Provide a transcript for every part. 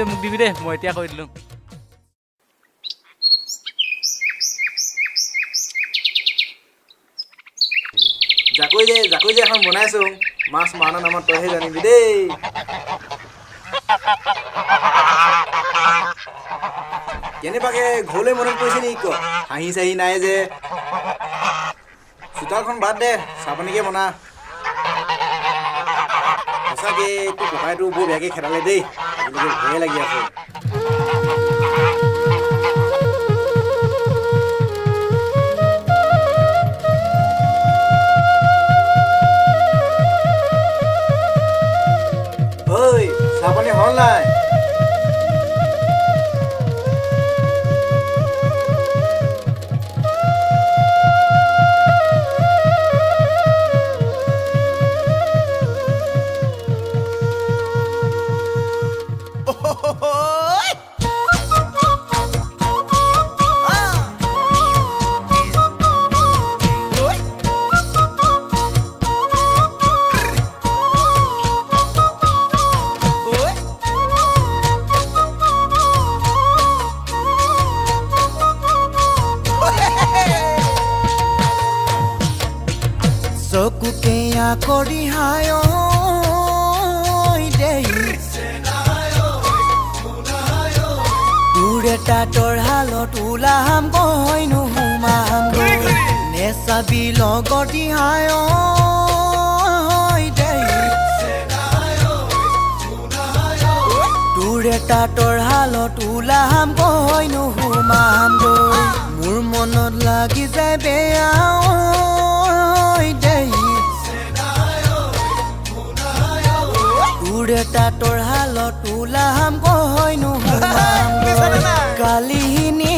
মোক দিবি দে মই এতিয়া কৈ দিলো জাকৈ যে এখন বনাইছো মাছ মানৰ নামত তইহে জানিবি দেই কেনেবাকে ঘৰলৈ মনত পৰিছে নি ক হাঁহি চাহি নাই যে চোতালখন বাদ দে চাহপানীকে বনা সঁচাকে তোৰ ককাইটো বৰ বেয়াকে খেদালে দেই আজিলৈকে ভয়ে লাগি আছে ঐ চাহপানী হ'ল নাই Kori hayo dei Ture tator halot ulam koi nu humam Nesa bilo goti hayo dei Ture tator halot ulam koi nu humam Mur monot lagi jai beya dei Ture tator halot ulam koi nu humam Kali ini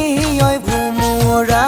oi bumura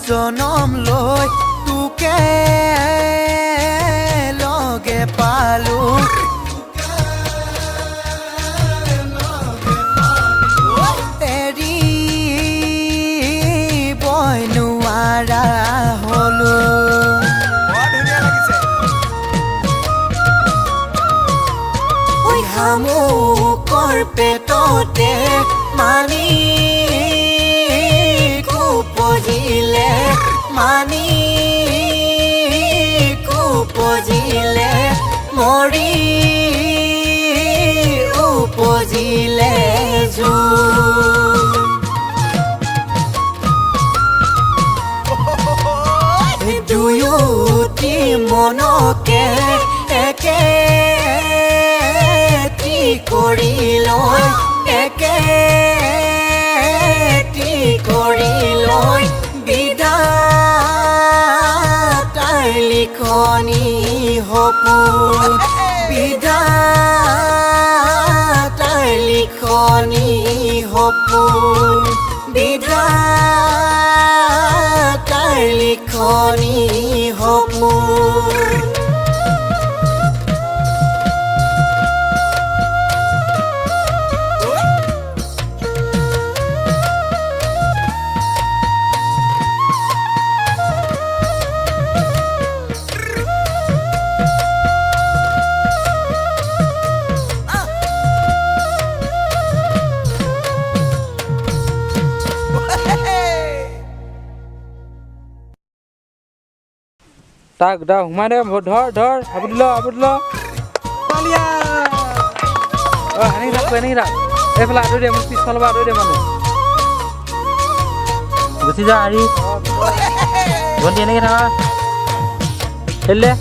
Jonom loi tuke loge palu teri boy nuara holu oi hamu kor petote mani Pojile mani ku pojile mori দুয়োটি মনকে একেটি কৰি লৈ একেটি কৰি লৈ বিধাতাৰ লিখনি সপোন বিধাতাৰ লিখনি সপোন বিধাতাৰ লিখনি সপোন তাক দা সোমাই দে ধৰ হাবুদি ল এনেকৈ থাক এইফালে আঁতৰি দে মোক পিছফালৰ পৰা আঁতৰি দে মানুহ গুচি যা আৰি ভণ্টি এনেকৈ থাকা খেলি দে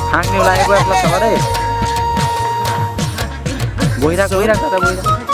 হাঁহখিনি ওলাই আহিব এইফালে চাবা দেই বহি থাক তাতে বহি থাক